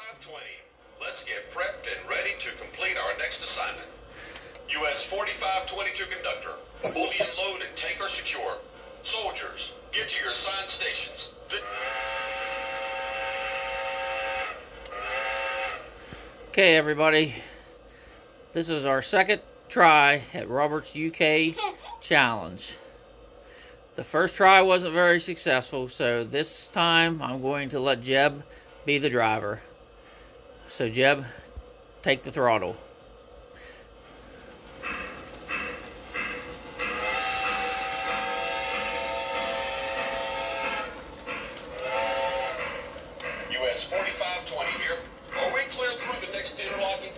4520. Let's get prepped and ready to complete our next assignment. US 4522 conductor, bullion load and tanker secure. Soldiers, get to your assigned stations. Okay, everybody. This is our second try at Robert's UK challenge. The first try wasn't very successful, so this time I'm going to let Jebb be the driver. So Jebb, take the throttle. US 4520 here. Are we clear through the next interlocking?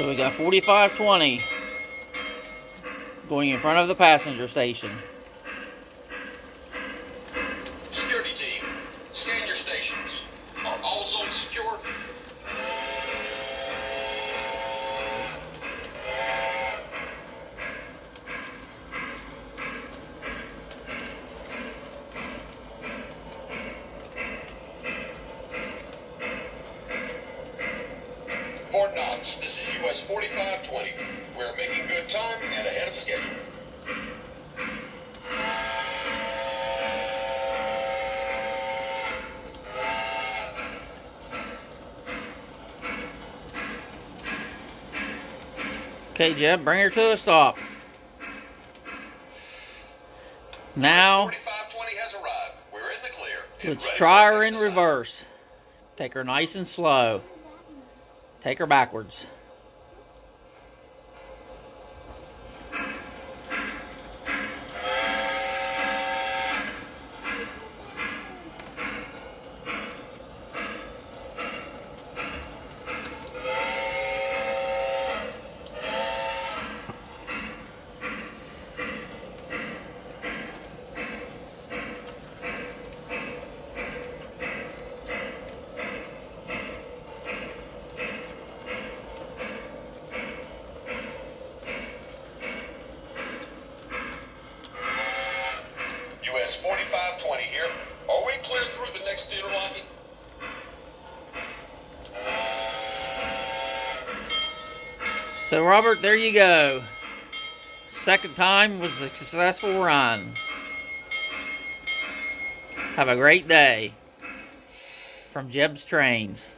So we got 4520 going in front of the passenger station. Security team, scan your stations. Are all zones secure? Fort Knox, this is US 4520. We're making good time and ahead of schedule. Okay, Jebb, bring her to a stop. Now, 4520 has arrived. We're in the clear. let's try her in reverse. Take her nice and slow. Take her backwards. US 4520 here. Are we clear through the next interlocking? So, Robert, there you go. Second time was a successful run. Have a great day. From Jebbs Trains.